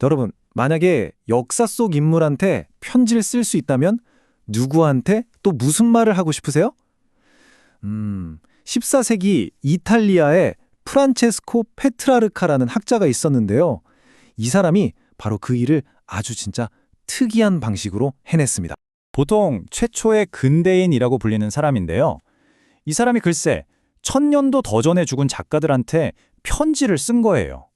여러분, 만약에 역사 속 인물한테 편지를 쓸 수 있다면 누구한테 또 무슨 말을 하고 싶으세요? 14세기 이탈리아에 프란체스코 페트라르카라는 학자가 있었는데요. 이 사람이 바로 그 일을 아주 진짜 특이한 방식으로 해냈습니다. 보통 최초의 근대인이라고 불리는 사람인데요. 이 사람이 글쎄 1000년도 더 전에 죽은 작가들한테 편지를 쓴 거예요.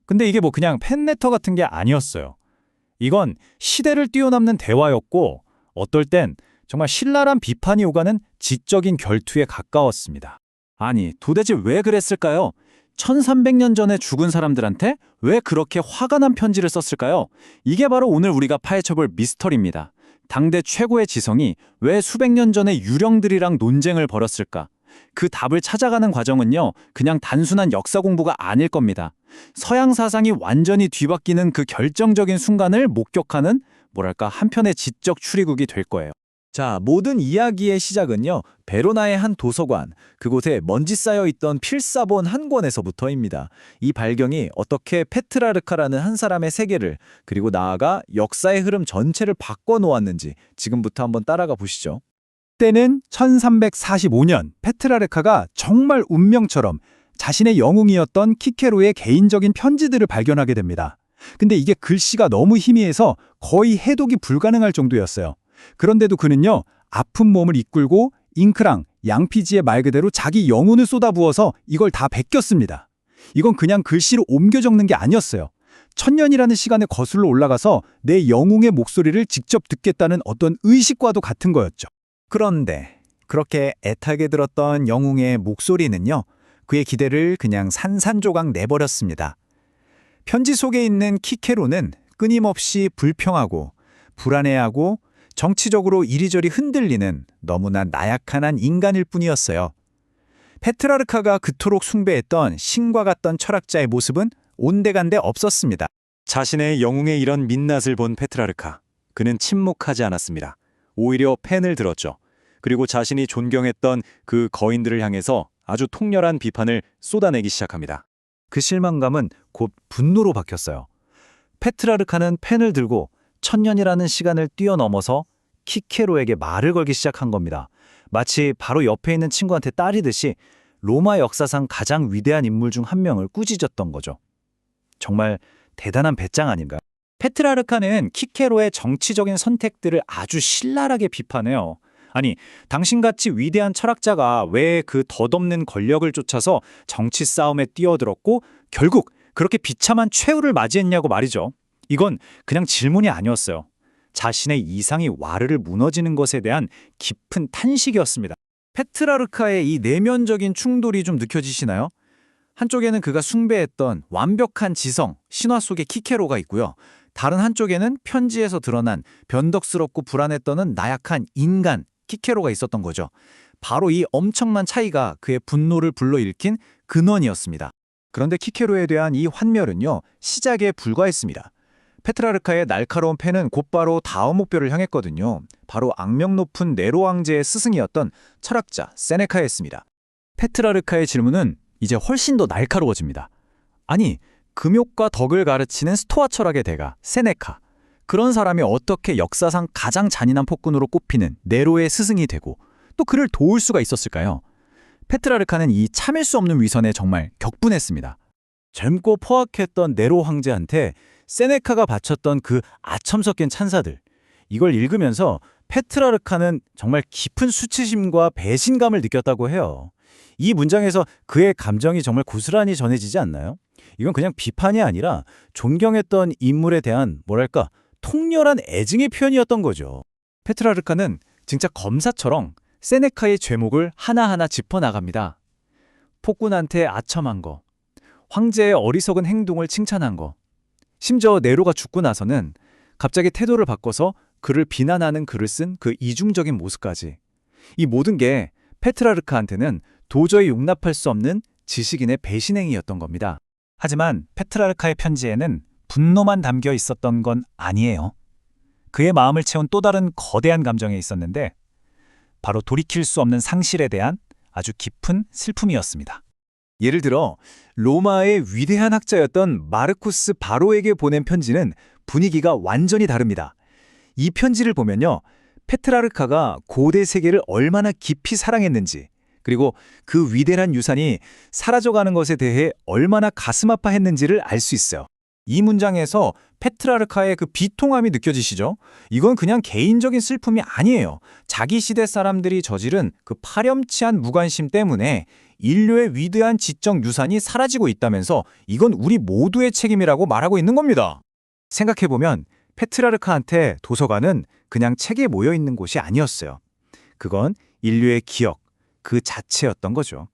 근데 이게 뭐 그냥 팬레터 같은 게 아니었어요. 이건 시대를 뛰어넘는 대화였고 어떨 땐 정말 신랄한 비판이 오가는 지적인 결투에 가까웠습니다. 아니, 도대체 왜 그랬을까요? 1300년 전에 죽은 사람들한테 왜 그렇게 화가 난 편지를 썼을까요? 이게 바로 오늘 우리가 파헤쳐볼 미스터리입니다. 당대 최고의 지성이 왜 수백 년 전에 유령들이랑 논쟁을 벌였을까? 그 답을 찾아가는 과정은요, 그냥 단순한 역사 공부가 아닐 겁니다. 서양 사상이 완전히 뒤바뀌는 그 결정적인 순간을 목격하는 뭐랄까 한편의 지적 추리극이 될 거예요. 자, 모든 이야기의 시작은요, 베로나의 한 도서관, 그곳에 먼지 쌓여있던 필사본 한 권에서부터입니다. 이 발견이 어떻게 페트라르카라는 한 사람의 세계를, 그리고 나아가 역사의 흐름 전체를 바꿔놓았는지 지금부터 한번 따라가 보시죠. 때는 1345년 페트라르카가 정말 운명처럼 자신의 영웅이었던 키케로의 개인적인 편지들을 발견하게 됩니다. 근데 이게 글씨가 너무 희미해서 거의 해독이 불가능할 정도였어요. 그런데도 그는요, 아픈 몸을 이끌고 잉크랑 양피지에 말 그대로 자기 영혼을 쏟아부어서 이걸 다 베꼈습니다. 이건 그냥 글씨로 옮겨 적는 게 아니었어요. 1000년이라는 시간에 거슬러 올라가서 내 영웅의 목소리를 직접 듣겠다는 어떤 의식과도 같은 거였죠. 그런데 그렇게 애타게 들었던 영웅의 목소리는요, 그의 기대를 그냥 산산조각 내버렸습니다. 편지 속에 있는 키케로는 끊임없이 불평하고 불안해하고 정치적으로 이리저리 흔들리는 너무나 나약한 한 인간일 뿐이었어요. 페트라르카가 그토록 숭배했던 신과 같던 철학자의 모습은 온데간데 없었습니다. 자신의 영웅의 이런 민낯을 본 페트라르카. 그는 침묵하지 않았습니다. 오히려 펜을 들었죠. 그리고 자신이 존경했던 그 거인들을 향해서 아주 통렬한 비판을 쏟아내기 시작합니다. 그 실망감은 곧 분노로 바뀌었어요. 페트라르카는 펜을 들고 1000년이라는 시간을 뛰어넘어서 키케로에게 말을 걸기 시작한 겁니다. 마치 바로 옆에 있는 친구한테 따리듯이 로마 역사상 가장 위대한 인물 중 한 명을 꾸짖었던 거죠. 정말 대단한 배짱 아닌가요? 페트라르카는 키케로의 정치적인 선택들을 아주 신랄하게 비판해요. 아니, 당신같이 위대한 철학자가 왜 그 덧없는 권력을 쫓아서 정치 싸움에 뛰어들었고 결국 그렇게 비참한 최후를 맞이했냐고 말이죠. 이건 그냥 질문이 아니었어요. 자신의 이상이 와르르 무너지는 것에 대한 깊은 탄식이었습니다. 페트라르카의 이 내면적인 충돌이 좀 느껴지시나요? 한쪽에는 그가 숭배했던 완벽한 지성, 신화 속의 키케로가 있고요. 다른 한쪽에는 편지에서 드러난 변덕스럽고 불안에 떠는 나약한 인간, 키케로가 있었던 거죠. 바로 이 엄청난 차이가 그의 분노를 불러일으킨 근원이었습니다. 그런데 키케로에 대한 이 환멸은요, 시작에 불과했습니다. 페트라르카의 날카로운 펜은 곧바로 다음 목표를 향했거든요. 바로 악명 높은 네로 황제의 스승이었던 철학자 세네카였습니다. 페트라르카의 질문은 이제 훨씬 더 날카로워집니다. 아니, 금욕과 덕을 가르치는 스토아 철학의 대가 세네카. 그런 사람이 어떻게 역사상 가장 잔인한 폭군으로 꼽히는 네로의 스승이 되고 또 그를 도울 수가 있었을까요? 페트라르카는 이 참을 수 없는 위선에 정말 격분했습니다. 젊고 포악했던 네로 황제한테 세네카가 바쳤던 그 아첨 섞인 찬사들, 이걸 읽으면서 페트라르카는 정말 깊은 수치심과 배신감을 느꼈다고 해요. 이 문장에서 그의 감정이 정말 고스란히 전해지지 않나요? 이건 그냥 비판이 아니라 존경했던 인물에 대한 뭐랄까 통렬한 애증의 표현이었던 거죠. 페트라르카는 진짜 검사처럼 세네카의 죄목을 하나하나 짚어나갑니다. 폭군한테 아첨한 거, 황제의 어리석은 행동을 칭찬한 거, 심지어 네로가 죽고 나서는 갑자기 태도를 바꿔서 그를 비난하는 글을 쓴 그 이중적인 모습까지. 이 모든 게 페트라르카한테는 도저히 용납할 수 없는 지식인의 배신행위였던 겁니다. 하지만 페트라르카의 편지에는 분노만 담겨 있었던 건 아니에요. 그의 마음을 채운 또 다른 거대한 감정이 있었는데 바로 돌이킬 수 없는 상실에 대한 아주 깊은 슬픔이었습니다. 예를 들어 로마의 위대한 학자였던 마르쿠스 바로에게 보낸 편지는 분위기가 완전히 다릅니다. 이 편지를 보면요. 페트라르카가 고대 세계를 얼마나 깊이 사랑했는지, 그리고 그 위대한 유산이 사라져가는 것에 대해 얼마나 가슴 아파했는지를 알 수 있어요. 이 문장에서 페트라르카의 그 비통함이 느껴지시죠? 이건 그냥 개인적인 슬픔이 아니에요. 자기 시대 사람들이 저지른 그 파렴치한 무관심 때문에 인류의 위대한 지적 유산이 사라지고 있다면서 이건 우리 모두의 책임이라고 말하고 있는 겁니다. 생각해보면 페트라르카한테 도서관은 그냥 책에 모여 있는 곳이 아니었어요. 그건 인류의 기억, 그 자체였던 거죠.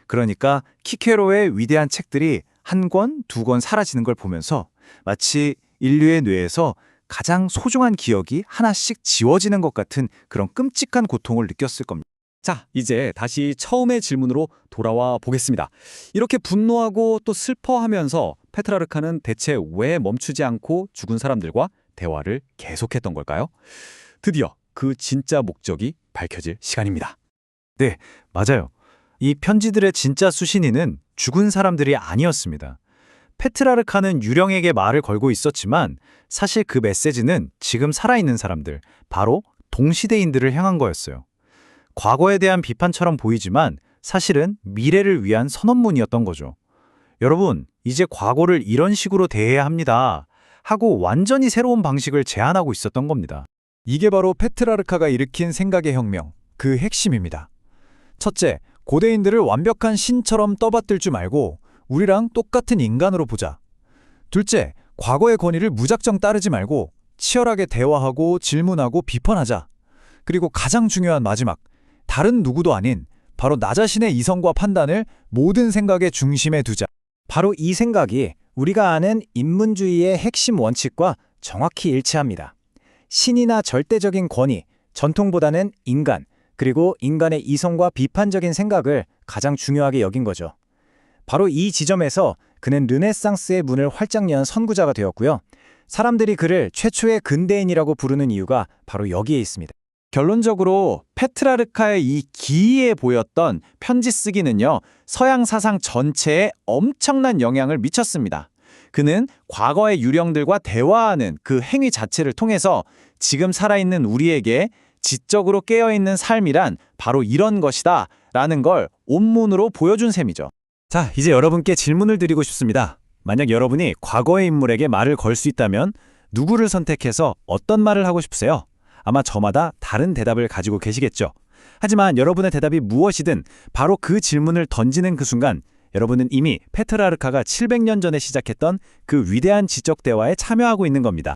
그러니까 키케로의 위대한 책들이 한 권, 두 권 사라지는 걸 보면서 마치 인류의 뇌에서 가장 소중한 기억이 하나씩 지워지는 것 같은 그런 끔찍한 고통을 느꼈을 겁니다. 자, 이제 다시 처음의 질문으로 돌아와 보겠습니다. 이렇게 분노하고 또 슬퍼하면서 페트라르카는 대체 왜 멈추지 않고 죽은 사람들과 대화를 계속했던 걸까요? 드디어 그 진짜 목적이 밝혀질 시간입니다. 맞아요. 이 편지들의 진짜 수신인은 죽은 사람들이 아니었습니다. 페트라르카는 유령에게 말을 걸고 있었지만 사실 그 메시지는 지금 살아있는 사람들, 바로 동시대인들을 향한 거였어요. 과거에 대한 비판처럼 보이지만 사실은 미래를 위한 선언문이었던 거죠. 여러분, 이제 과거를 이런 식으로 대해야 합니다. 하고 완전히 새로운 방식을 제안하고 있었던 겁니다. 이게 바로 페트라르카가 일으킨 생각의 혁명, 그 핵심입니다. 첫째, 고대인들을 완벽한 신처럼 떠받들 줄 말고 우리랑 똑같은 인간으로 보자. 둘째, 과거의 권위를 무작정 따르지 말고 치열하게 대화하고 질문하고 비판하자. 그리고 가장 중요한 마지막, 다른 누구도 아닌 바로 나 자신의 이성과 판단을 모든 생각의 중심에 두자. 바로 이 생각이 우리가 아는 인문주의의 핵심 원칙과 정확히 일치합니다. 신이나 절대적인 권위, 전통보다는 인간, 그리고 인간의 이성과 비판적인 생각을 가장 중요하게 여긴 거죠. 바로 이 지점에서 그는 르네상스의 문을 활짝 연 선구자가 되었고요. 사람들이 그를 최초의 근대인이라고 부르는 이유가 바로 여기에 있습니다. 결론적으로 페트라르카의 이 기이해 보였던 편지 쓰기는요, 서양 사상 전체에 엄청난 영향을 미쳤습니다. 그는 과거의 유령들과 대화하는 그 행위 자체를 통해서 지금 살아있는 우리에게 지적으로 깨어있는 삶이란 바로 이런 것이다 라는 걸 온문으로 보여준 셈이죠. 자, 이제 여러분께 질문을 드리고 싶습니다. 만약 여러분이 과거의 인물에게 말을 걸 수 있다면 누구를 선택해서 어떤 말을 하고 싶으세요? 아마 저마다 다른 대답을 가지고 계시겠죠. 하지만 여러분의 대답이 무엇이든 바로 그 질문을 던지는 그 순간 여러분은 이미 페트라르카가 700년 전에 시작했던 그 위대한 지적 대화에 참여하고 있는 겁니다.